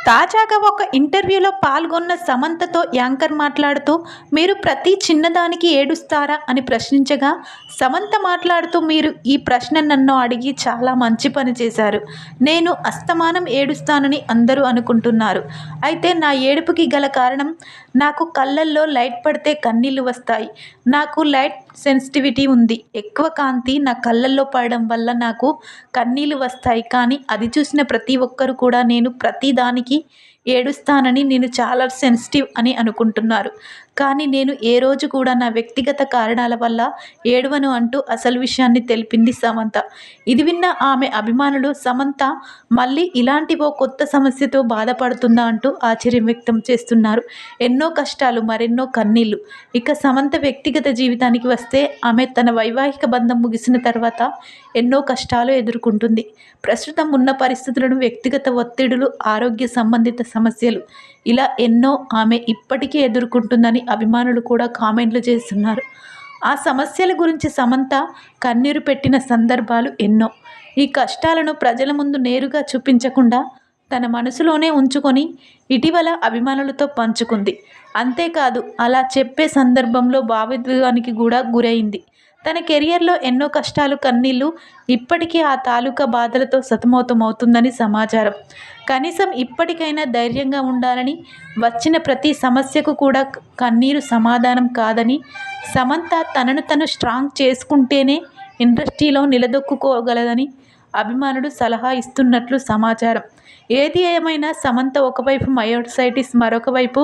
తాజాగా ఒక ఇంటర్వ్యూలో పాల్గొన్న సమంతతో యాంకర్ మాట్లాడుతూ, మీరు ప్రతి చిన్నదానికి ఏడుస్తారా అని ప్రశ్నించగా, సమంత మాట్లాడుతూ, మీరు ఈ ప్రశ్న నన్ను అడిగి చాలా మంచి పని చేశారు. నేను అస్తమానం ఏడుస్తానని అందరూ అనుకుంటున్నారు. అయితే నా ఏడుపుకి గల కారణం, నాకు కళ్ళల్లో లైట్ పడితే కన్నీళ్లు వస్తాయి. నాకు లైట్ సెన్సిటివిటీ ఉంది. ఎక్కువ కాంతి నా కళ్ళల్లో పడడం వల్ల నాకు కన్నీళ్లు వస్తాయి. కానీ అది చూసిన ప్రతి ఒక్కరు కూడా నేను ప్రతి దానికి ఏడుస్తానని, నేను చాలా సెన్సిటివ్ అని అనుకుంటున్నారు. కానీ నేను ఏ రోజు కూడా నా వ్యక్తిగత కారణాల వల్ల ఏడవను అంటూ అసలు విషయాన్ని తెలిపింది సమంత. ఇది విన్న ఆమె అభిమానులు, సమంత మళ్ళీ ఇలాంటి ఓ కొత్త సమస్యతో బాధపడుతుందా అంటూ ఆశ్చర్యం వ్యక్తం చేస్తున్నారు. ఎన్నో కష్టాలు, మరెన్నో కన్నీళ్లు. ఇక సమంత వ్యక్తిగత జీవితానికి వస్తే, ఆమె తన వైవాహిక బంధం ముగిసిన తర్వాత ఎన్నో కష్టాలు ఎదుర్కొంటుంది. ప్రస్తుతం ఉన్న పరిస్థితులను, వ్యక్తిగత ఒత్తిడులు, ఆరోగ్య సంబంధిత సమస్యలు, ఇలా ఎన్నో ఆమె ఇప్పటికీ ఎదుర్కొంటుందని అభిమానులు కూడా కామెంట్లు చేస్తున్నారు. ఆ సమస్యల గురించి సమంత కన్నీరు పెట్టిన సందర్భాలు ఎన్నో. ఈ కష్టాలను ప్రజల ముందు నేరుగా చూపించకుండా తన మనసులోనే ఉంచుకొని ఇటీవల అభిమానులతో పంచుకుంది. అంతేకాదు, అలా చెప్పే సందర్భంలో భావోద్వేగానికి కూడా గురైంది. తన కెరియర్లో ఎన్నో కష్టాలు, కన్నీళ్లు, ఇప్పటికీ ఆ తాలూకా బాధలతో సతమతమవుతుందని సమాచారం. కనీసం ఇప్పటికైనా ధైర్యంగా ఉండాలని, వచ్చిన ప్రతి సమస్యకు కూడా కన్నీరు సమాధానం కాదని, సమంత తనను తను స్ట్రాంగ్ చేసుకుంటేనే ఇండస్ట్రీలో నిలదొక్కుకోగలదని అభిమానులు సలహా ఇస్తున్నట్లు సమాచారం. ఏది ఏమైనా సమంత ఒకవైపు మయోసైటిస్, మరొక వైపు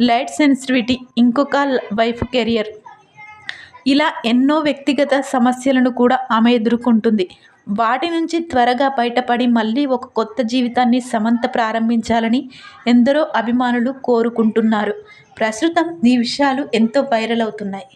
లైట్ సెన్సిటివిటీ, ఇంకొక వైపు కెరియర్, ఇలా ఎన్నో వ్యక్తిగత సమస్యలను కూడా ఆమె ఎదుర్కొంటుంది. వాటి నుంచి త్వరగా బయటపడి మళ్ళీ ఒక కొత్త జీవితాన్ని సమంత ప్రారంభించాలని ఎందరో అభిమానులు కోరుకుంటున్నారు. ప్రస్తుతం ఈ విషయాలు ఎంతో వైరల్ అవుతున్నాయి.